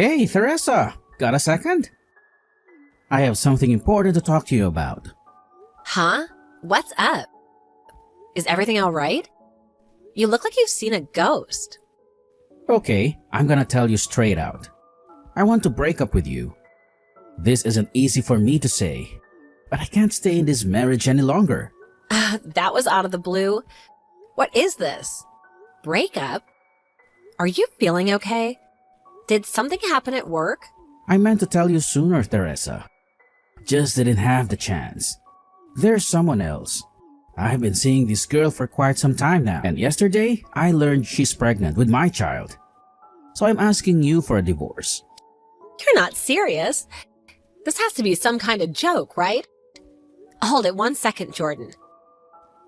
Hey, Teresa! Got a second? I have something important to talk to you about. Huh? What's up? Is everything all right? You look like you've seen a ghost. Okay, I'm gonna tell you straight out. I want to break up with you. This isn't easy for me to say, but I can't stay in this marriage any longer. That was out of the blue. What is this? Breakup? Are you feeling okay? Did something happen at work? I meant to tell you sooner, Teresa. Just didn't have the chance. There's someone else. I've been seeing this girl for quite some time now, and yesterday I learned she's pregnant with my child. So I'm asking you for a divorce. You're not serious. This has to be some kind of joke, right? Hold it 1 second, Jordan.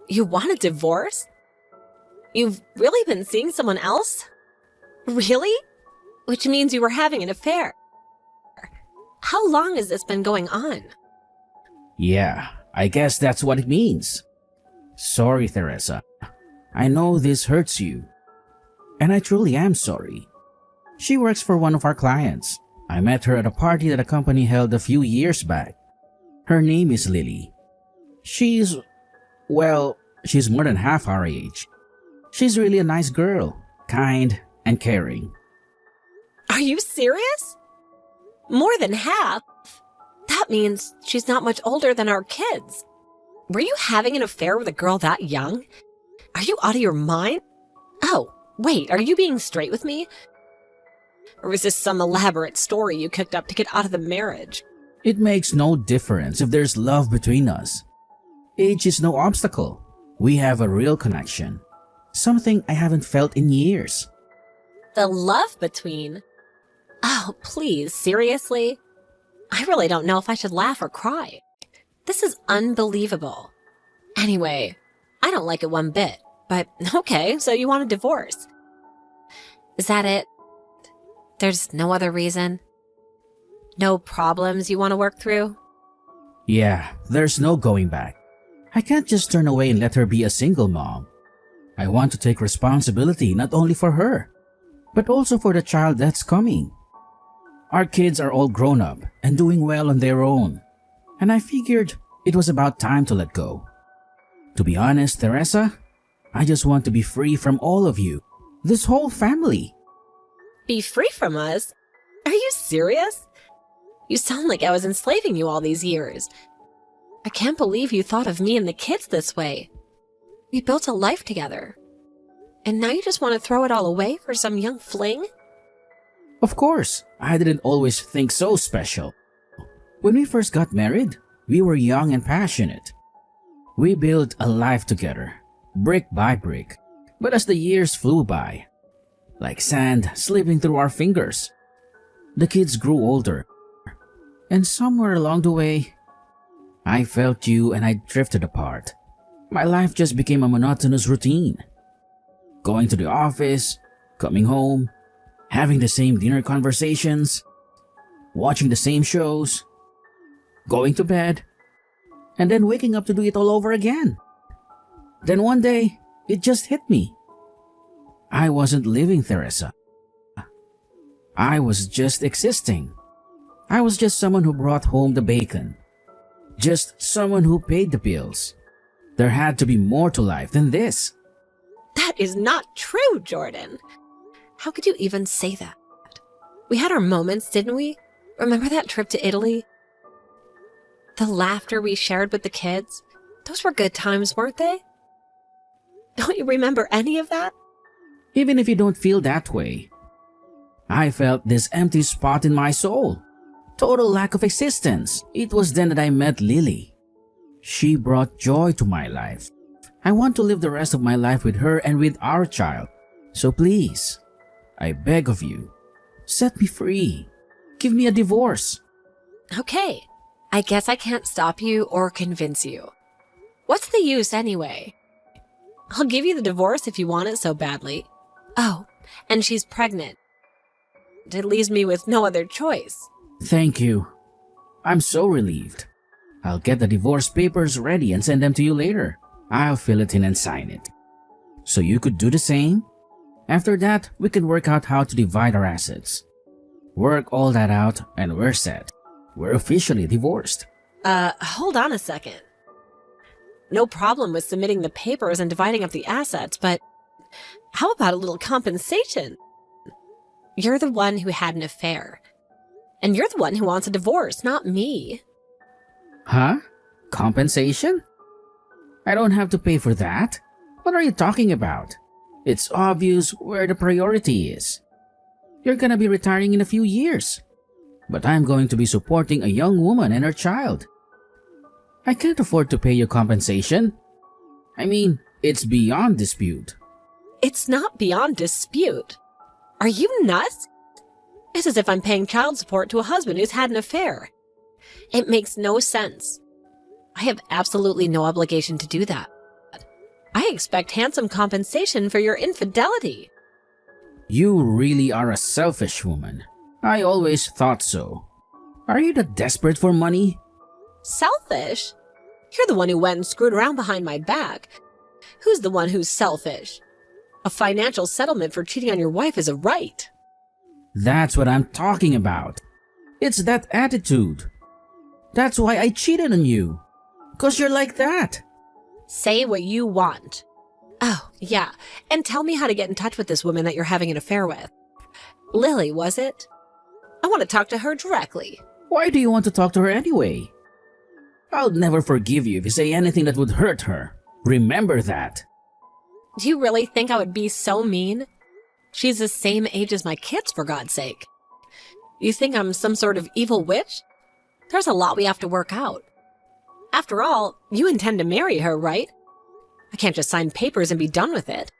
You want a divorce? You've really been seeing someone else? Really? Which means you were having an affair. How long has this been going on? Yeah, I guess that's what it means. Sorry, Teresa. I know this hurts you. And I truly am sorry. She works for one of our clients. I met her at a party that a company held a few years back. Her name is Lily. She's more than half our age. She's really a nice girl, kind and caring. Are you serious? More than half? That means she's not much older than our kids. Were you having an affair with a girl that young? Are you out of your mind? Oh, wait, are you being straight with me? Or is this some elaborate story you cooked up to get out of the marriage? It makes no difference if there's love between us. Age is no obstacle. We have a real connection. Something I haven't felt in years. The love between? Oh, please, seriously? I really don't know if I should laugh or cry. This is unbelievable. Anyway, I don't like it one bit, but okay, so you want a divorce. Is that it? There's no other reason? No problems you want to work through? Yeah, there's no going back. I can't just turn away and let her be a single mom. I want to take responsibility not only for her, but also for the child that's coming. Our kids are all grown up and doing well on their own, and I figured it was about time to let go. To be honest, Teresa, I just want to be free from all of you, this whole family. Be free from us? Are you serious? You sound like I was enslaving you all these years. I can't believe you thought of me and the kids this way. We built a life together. And now you just want to throw it all away for some young fling? Of course, I didn't always think so special. When we first got married, we were young and passionate. We built a life together, brick by brick. But as the years flew by, like sand slipping through our fingers, the kids grew older. And somewhere along the way, I felt you and I drifted apart. My life just became a monotonous routine. Going to the office, coming home, having the same dinner conversations, watching the same shows, going to bed, and then waking up to do it all over again. Then one day, it just hit me. I wasn't living, Teresa. I was just existing. I was just someone who brought home the bacon. Just someone who paid the bills. There had to be more to life than this. That is not true, Jordan. How could you even say that? We had our moments, didn't we? Remember that trip to Italy? The laughter we shared with the kids? Those were good times, weren't they? Don't you remember any of that? Even if you don't feel that way, I felt this empty spot in my soul. Total lack of existence. It was then that I met Lily. She brought joy to my life. I want to live the rest of my life with her and with our child. So please, I beg of you, set me free. Give me a divorce. Okay, I guess I can't stop you or convince you. What's the use anyway? I'll give you the divorce if you want it so badly. Oh, and she's pregnant. It leaves me with no other choice. Thank you. I'm so relieved. I'll get the divorce papers ready and send them to you later. I'll fill it in and sign it. So you could do the same? After that, we can work out how to divide our assets. Work all that out and we're set. We're officially divorced. Hold on a second. No problem with submitting the papers and dividing up the assets, but how about a little compensation? You're the one who had an affair. And you're the one who wants a divorce, not me. Huh? Compensation? I don't have to pay for that. What are you talking about? It's obvious where the priority is. You're gonna be retiring in a few years. But I'm going to be supporting a young woman and her child. I can't afford to pay you compensation. I mean, it's beyond dispute. It's not beyond dispute. Are you nuts? It's as if I'm paying child support to a husband who's had an affair. It makes no sense. I have absolutely no obligation to do that. I expect handsome compensation for your infidelity. You really are a selfish woman. I always thought so. Are you that desperate for money? Selfish? You're the one who went and screwed around behind my back. Who's the one who's selfish? A financial settlement for cheating on your wife is a right. That's what I'm talking about. It's that attitude. That's why I cheated on you. 'Cause you're like that. Say what you want. Oh, yeah, and tell me how to get in touch with this woman that you're having an affair with. Lily, was it? I want to talk to her directly. Why do you want to talk to her anyway? I'll never forgive you if you say anything that would hurt her. Remember that. Do you really think I would be so mean? She's the same age as my kids, for God's sake. You think I'm some sort of evil witch? There's a lot we have to work out. After all, you intend to marry her, right? I can't just sign papers and be done with it.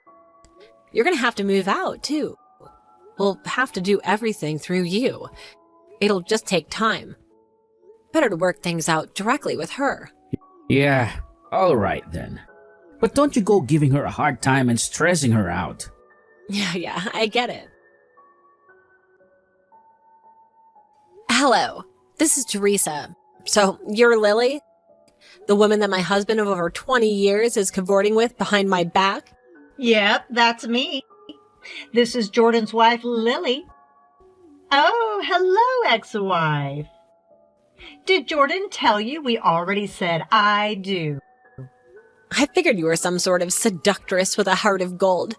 You're gonna have to move out, too. We'll have to do everything through you. It'll just take time. Better to work things out directly with her. Yeah, alright then. But don't you go giving her a hard time and stressing her out. Yeah, I get it. Hello, this is Teresa. So, you're Lily? The woman that my husband of over 20 years is cavorting with behind my back? Yep, that's me. This is Jordan's wife, Lily. Oh, hello, ex-wife. Did Jordan tell you we already said I do? I figured you were some sort of seductress with a heart of gold,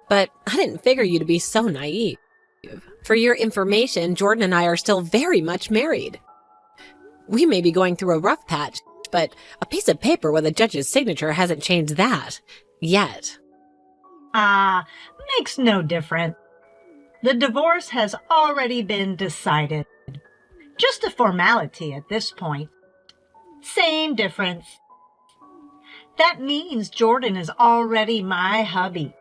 but I didn't figure you to be so naive. For your information, Jordan and I are still very much married. We may be going through a rough patch, but a piece of paper with a judge's signature hasn't changed that. Yet. Makes no difference. The divorce has already been decided. Just a formality at this point. Same difference. That means Jordan is already my hubby.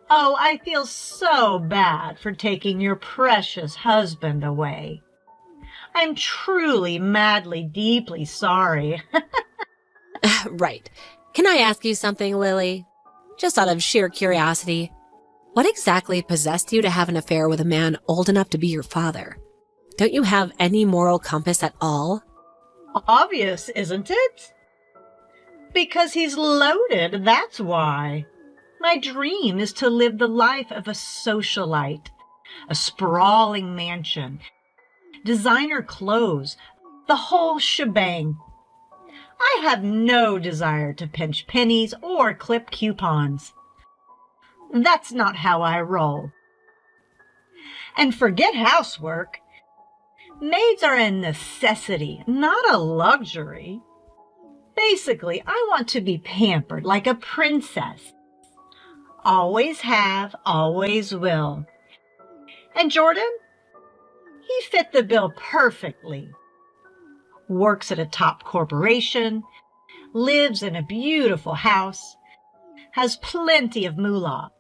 Oh, I feel so bad for taking your precious husband away. I'm truly, madly, deeply sorry. Right. Can I ask you something, Lily? Just out of sheer curiosity. What exactly possessed you to have an affair with a man old enough to be your father? Don't you have any moral compass at all? Obvious, isn't it? Because he's loaded, that's why. My dream is to live the life of a socialite. A sprawling mansion, designer clothes, the whole shebang. I have no desire to pinch pennies or clip coupons. That's not how I roll. And forget housework. Maids are a necessity, not a luxury. Basically, I want to be pampered like a princess. Always have, always will. And Jordan? He fit the bill perfectly. Works at a top corporation, lives in a beautiful house, has plenty of moolah.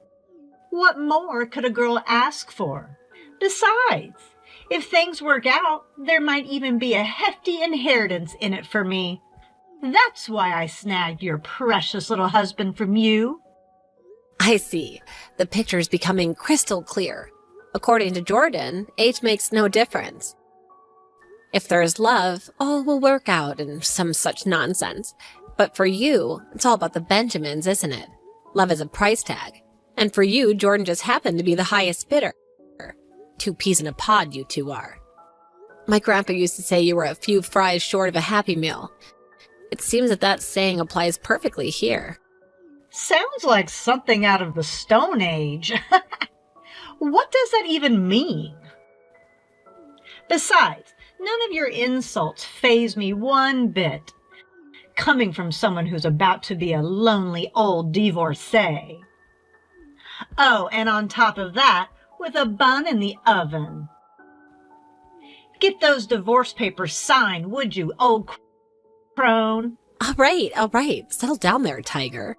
What more could a girl ask for? Besides, if things work out, there might even be a hefty inheritance in it for me. That's why I snagged your precious little husband from you. I see. The picture's becoming crystal clear. According to Jordan, age makes no difference. If there's love, all will work out and some such nonsense. But for you, it's all about the Benjamins, isn't it? Love is a price tag. And for you, Jordan just happened to be the highest bidder. two peas in a pod you two are. My grandpa used to say you were a few fries short of a Happy Meal. It seems that saying applies perfectly here. Sounds like something out of the Stone Age. What does that even mean? Besides, none of your insults faze me one bit, coming from someone who's about to be a lonely old divorcee. Oh, and on top of that, with a bun in the oven. Get those divorce papers signed, would you, old crone? All right. Settle down there, Tiger.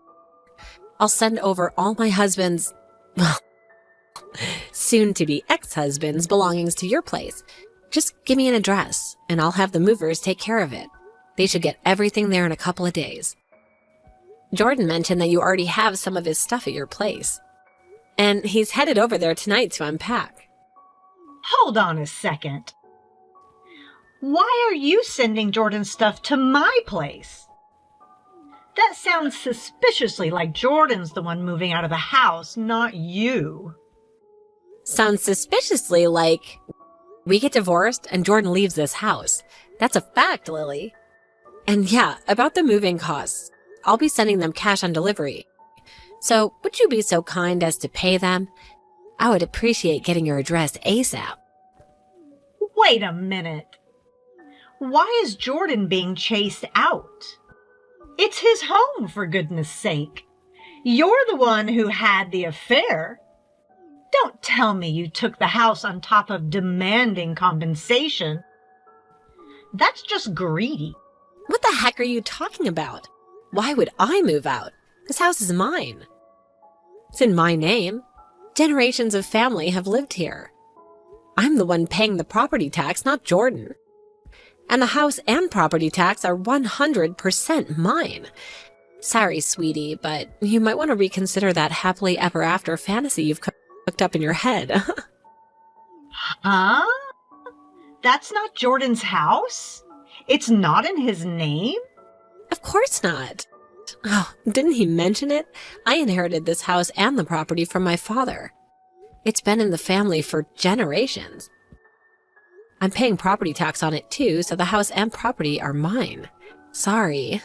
I'll send over all my husband's, well, soon-to-be ex-husband's belongings to your place. Just give me an address, and I'll have the movers take care of it. They should get everything there in a couple of days. Jordan mentioned that you already have some of his stuff at your place, and he's headed over there tonight to unpack. Hold on a second. Why are you sending Jordan's stuff to my place? That sounds suspiciously like Jordan's the one moving out of the house, not you. Sounds suspiciously like we get divorced and Jordan leaves this house. That's a fact, Lily. And yeah, about the moving costs, I'll be sending them cash on delivery. So would you be so kind as to pay them? I would appreciate getting your address ASAP. Wait a minute. Why is Jordan being chased out? It's his home, for goodness sake. You're the one who had the affair. Don't tell me you took the house on top of demanding compensation. That's just greedy. What the heck are you talking about? Why would I move out? This house is mine. It's in my name. Generations of family have lived here. I'm the one paying the property tax, not Jordan. And the house and property tax are 100% mine. Sorry, sweetie, but you might want to reconsider that happily ever after fantasy you've cooked up in your head. Huh? That's not Jordan's house? It's not in his name? Of course not. Oh, didn't he mention it? I inherited this house and the property from my father. It's been in the family for generations. I'm paying property tax on it too, so the house and property are mine. Sorry.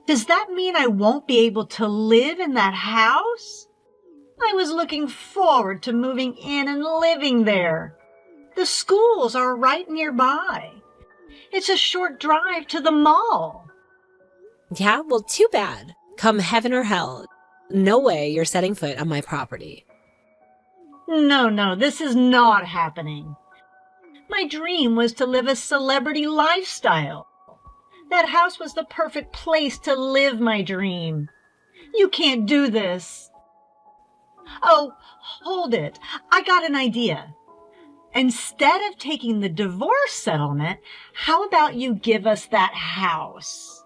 Does that mean I won't be able to live in that house? I was looking forward to moving in and living there. The schools are right nearby. It's a short drive to the mall. Yeah, well, too bad. Come heaven or hell, no way you're setting foot on my property. No, this is not happening. My dream was to live a celebrity lifestyle. That house was the perfect place to live my dream. You can't do this. Oh, hold it. I got an idea. Instead of taking the divorce settlement, how about you give us that house?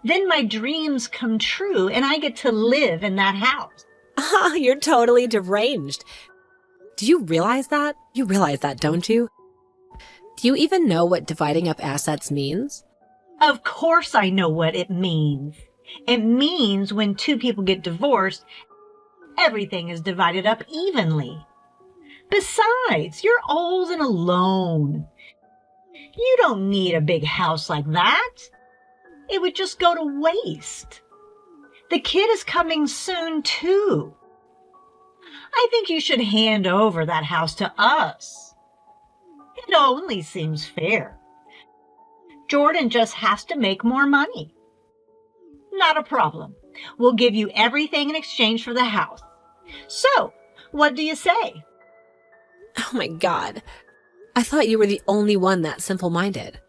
Then my dreams come true and I get to live in that house. Ah, you're totally deranged. Do you realize that? You realize that, don't you? Do you even know what dividing up assets means? Of course I know what it means. It means when two people get divorced, everything is divided up evenly. Besides, you're old and alone. You don't need a big house like that. It would just go to waste. The kid is coming soon, too. I think you should hand over that house to us. It only seems fair. Jordan just has to make more money. Not a problem. We'll give you everything in exchange for the house. So, what do you say? Oh my God. I thought you were the only one that simple-minded.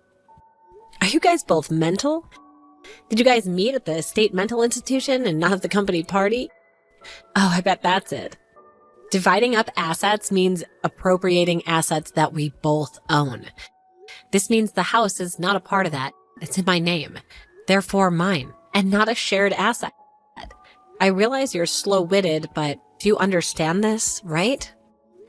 Are you guys both mental? Did you guys meet at the state mental institution and not at the company party? Oh, I bet that's it. Dividing up assets means appropriating assets that we both own. This means the house is not a part of that. It's in my name, therefore mine, and not a shared asset. I realize you're slow-witted, but do you understand this, right?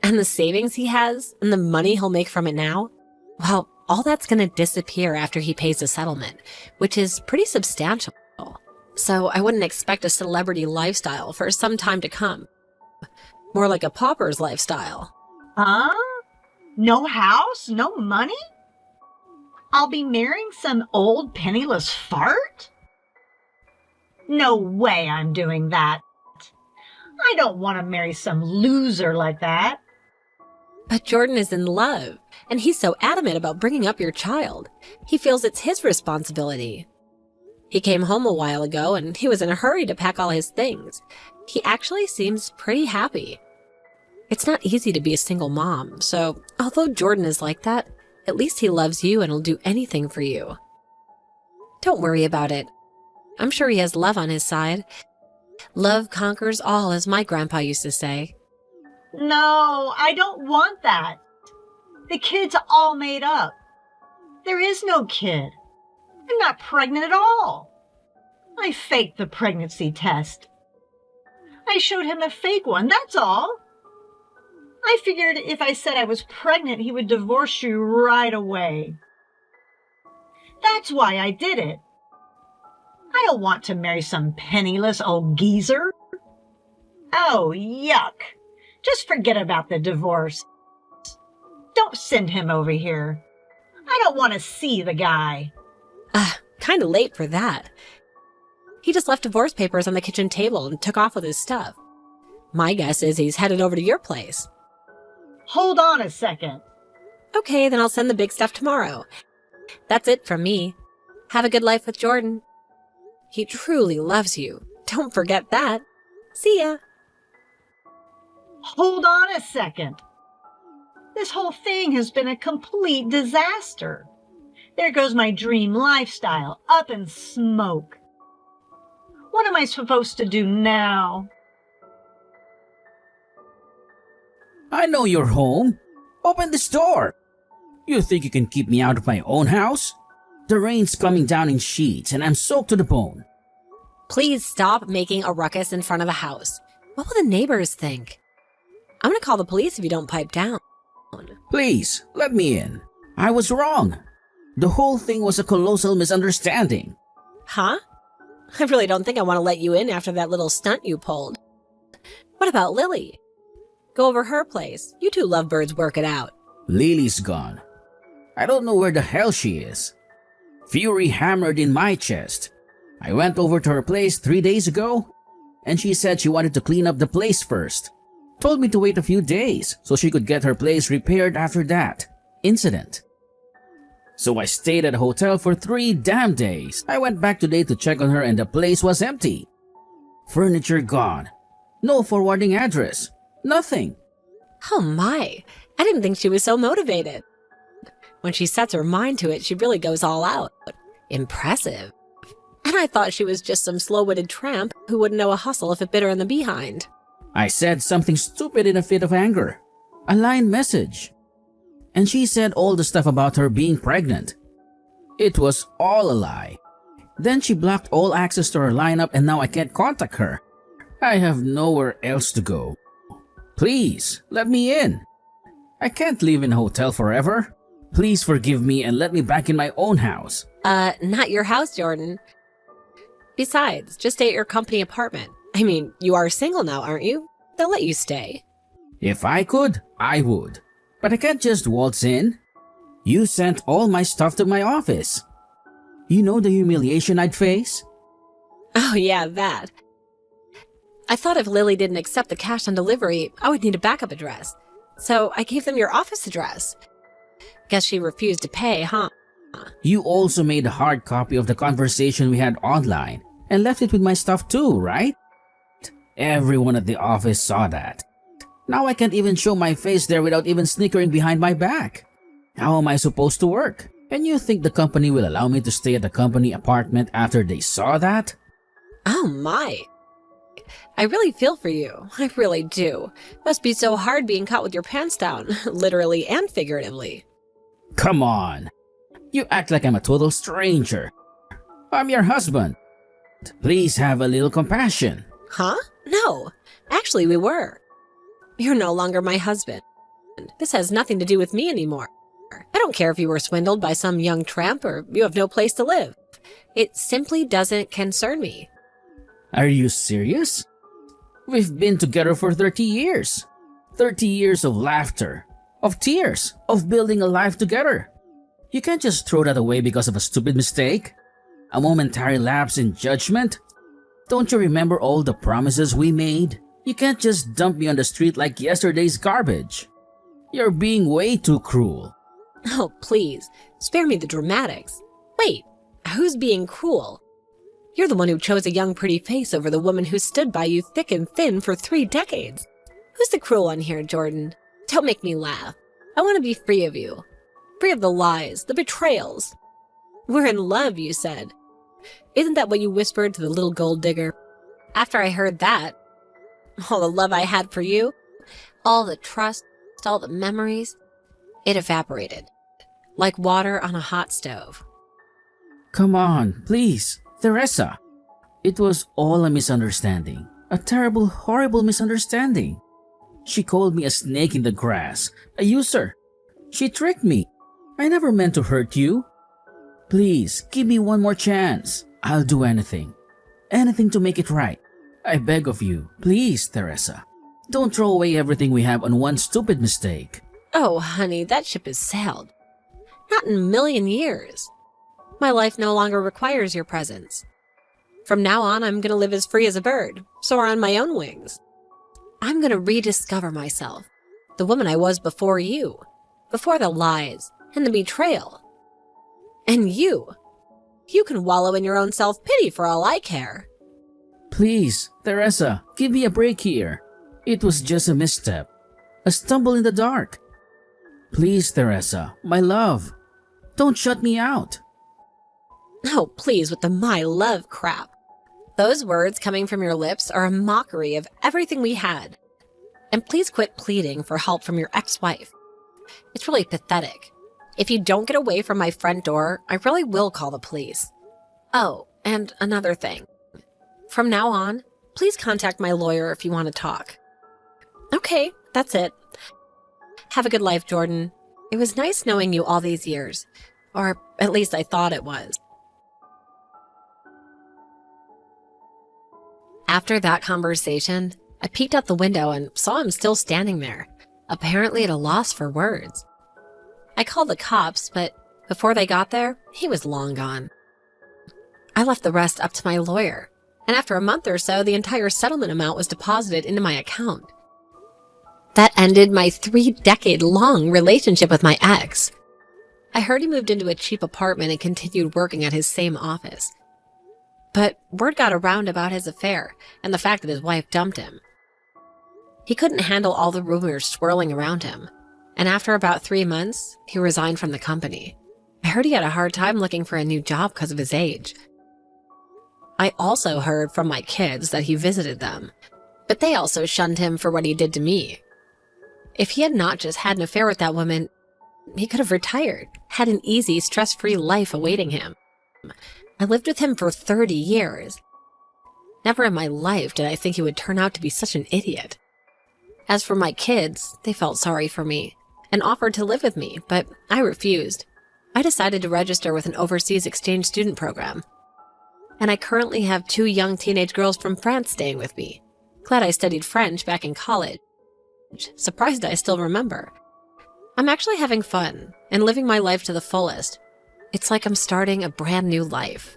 And the savings he has, and the money he'll make from it now? Well, all that's going to disappear after he pays the settlement, which is pretty substantial. So I wouldn't expect a celebrity lifestyle for some time to come. More like a pauper's lifestyle. Huh? No house? No money? I'll be marrying some old penniless fart? No way I'm doing that. I don't want to marry some loser like that. But Jordan is in love, and he's so adamant about bringing up your child. He feels it's his responsibility. He came home a while ago, and he was in a hurry to pack all his things. He actually seems pretty happy. It's not easy to be a single mom, so although Jordan is like that, at least he loves you and will do anything for you. Don't worry about it. I'm sure he has love on his side. Love conquers all, as my grandpa used to say. No, I don't want that. The kid's all made up. There is no kid. I'm not pregnant at all. I faked the pregnancy test. I showed him a fake one, that's all. I figured if I said I was pregnant, he would divorce you right away. That's why I did it. I don't want to marry some penniless old geezer. Oh, yuck. Just forget about the divorce. Don't send him over here. I don't want to see the guy. Kinda late for that. He just left divorce papers on the kitchen table and took off with his stuff. My guess is he's headed over to your place. Hold on a second. Okay, then I'll send the big stuff tomorrow. That's it from me. Have a good life with Jordan. He truly loves you. Don't forget that. See ya. Hold on a second. This whole thing has been a complete disaster. There goes my dream lifestyle, up in smoke. What am I supposed to do now? I know you're home. Open this door. You think you can keep me out of my own house? The rain's coming down in sheets and I'm soaked to the bone. Please stop making a ruckus in front of the house. What will the neighbors think? I'm gonna call the police if you don't pipe down. Please, let me in. I was wrong. The whole thing was a colossal misunderstanding. Huh? I really don't think I want to let you in after that little stunt you pulled. What about Lily? Go over her place. You two lovebirds work it out. Lily's gone. I don't know where the hell she is. Fury hammered in my chest. I went over to her place 3 days ago, and she said she wanted to clean up the place first. Told me to wait a few days so she could get her place repaired after that incident. So I stayed at a hotel for 3 damn days. I went back today to check on her and the place was empty. Furniture gone. No forwarding address. Nothing. Oh my, I didn't think she was so motivated. When she sets her mind to it, she really goes all out. Impressive. And I thought she was just some slow-witted tramp who wouldn't know a hustle if it bit her in the behind. I said something stupid in a fit of anger. A line message. And she said all the stuff about her being pregnant. It was all a lie. Then she blocked all access to her lineup and now I can't contact her. I have nowhere else to go. Please, let me in. I can't live in a hotel forever. Please forgive me and let me back in my own house. Not your house, Jordan. Besides, just stay at your company apartment. I mean, you are single now, aren't you? They'll let you stay. If I could, I would. But I can't just waltz in. You sent all my stuff to my office. You know the humiliation I'd face? Oh yeah, that. I thought if Lily didn't accept the cash on delivery, I would need a backup address. So I gave them your office address. Guess she refused to pay, huh? You also made a hard copy of the conversation we had online and left it with my stuff too, right? Everyone at the office saw that. Now I can't even show my face there without even snickering behind my back. How am I supposed to work? And you think the company will allow me to stay at the company apartment after they saw that? Oh my. I really feel for you. I really do. Must be so hard being caught with your pants down, literally and figuratively. Come on. You act like I'm a total stranger. I'm your husband. Please have a little compassion. Huh? No. Actually, we were. You're no longer my husband. This has nothing to do with me anymore. I don't care if you were swindled by some young tramp or you have no place to live. It simply doesn't concern me. Are you serious? We've been together for 30 years. 30 years of laughter, of tears, of building a life together. You can't just throw that away because of a stupid mistake, a momentary lapse in judgment. Don't you remember all the promises we made? You can't just dump me on the street like yesterday's garbage. You're being way too cruel. Oh, please, spare me the dramatics. Wait, who's being cruel? You're the one who chose a young pretty face over the woman who stood by you thick and thin for 3 decades. Who's the cruel one here, Jordan? Don't make me laugh. I want to be free of you. Free of the lies, the betrayals. We're in love, you said. Isn't that what you whispered to the little gold digger? After I heard that, all the love I had for you, all the trust, all the memories, it evaporated. Like water on a hot stove. Come on, please, Teresa. It was all a misunderstanding. A terrible, horrible misunderstanding. She called me a snake in the grass, a user. She tricked me. I never meant to hurt you. Please, give me one more chance. I'll do anything. Anything to make it right. I beg of you, please, Teresa. Don't throw away everything we have on one stupid mistake. Oh, honey, that ship has sailed. Not in a million years. My life no longer requires your presence. From now on, I'm going to live as free as a bird, soar on my own wings. I'm going to rediscover myself, the woman I was before you, before the lies and the betrayal. And you can wallow in your own self-pity for all I care. Please, Teresa, give me a break here. It was just a misstep, a stumble in the dark. Please, Teresa, my love, don't shut me out. Oh, please, with the my love crap. Those words coming from your lips are a mockery of everything we had. And please quit pleading for help from your ex-wife. It's really pathetic. If you don't get away from my front door, I really will call the police. Oh, and another thing. From now on, please contact my lawyer if you want to talk. Okay, that's it. Have a good life, Jordan. It was nice knowing you all these years. Or at least I thought it was. After that conversation, I peeked out the window and saw him still standing there, apparently at a loss for words. I called the cops, but before they got there, he was long gone. I left the rest up to my lawyer, and after a month or so, the entire settlement amount was deposited into my account. That ended my 3-decade-long relationship with my ex. I heard he moved into a cheap apartment and continued working at his same office. But word got around about his affair and the fact that his wife dumped him. He couldn't handle all the rumors swirling around him, and after about 3 months, he resigned from the company. I heard he had a hard time looking for a new job because of his age. I also heard from my kids that he visited them, but they also shunned him for what he did to me. If he had not just had an affair with that woman, he could have retired, had an easy, stress-free life awaiting him. I lived with him for 30 years. Never in my life did I think he would turn out to be such an idiot. As for my kids, they felt sorry for me and offered to live with me, but I refused. I decided to register with an overseas exchange student program. And I currently have 2 young teenage girls from France staying with me. Glad I studied French back in college. Surprised I still remember. I'm actually having fun and living my life to the fullest. It's like I'm starting a brand new life.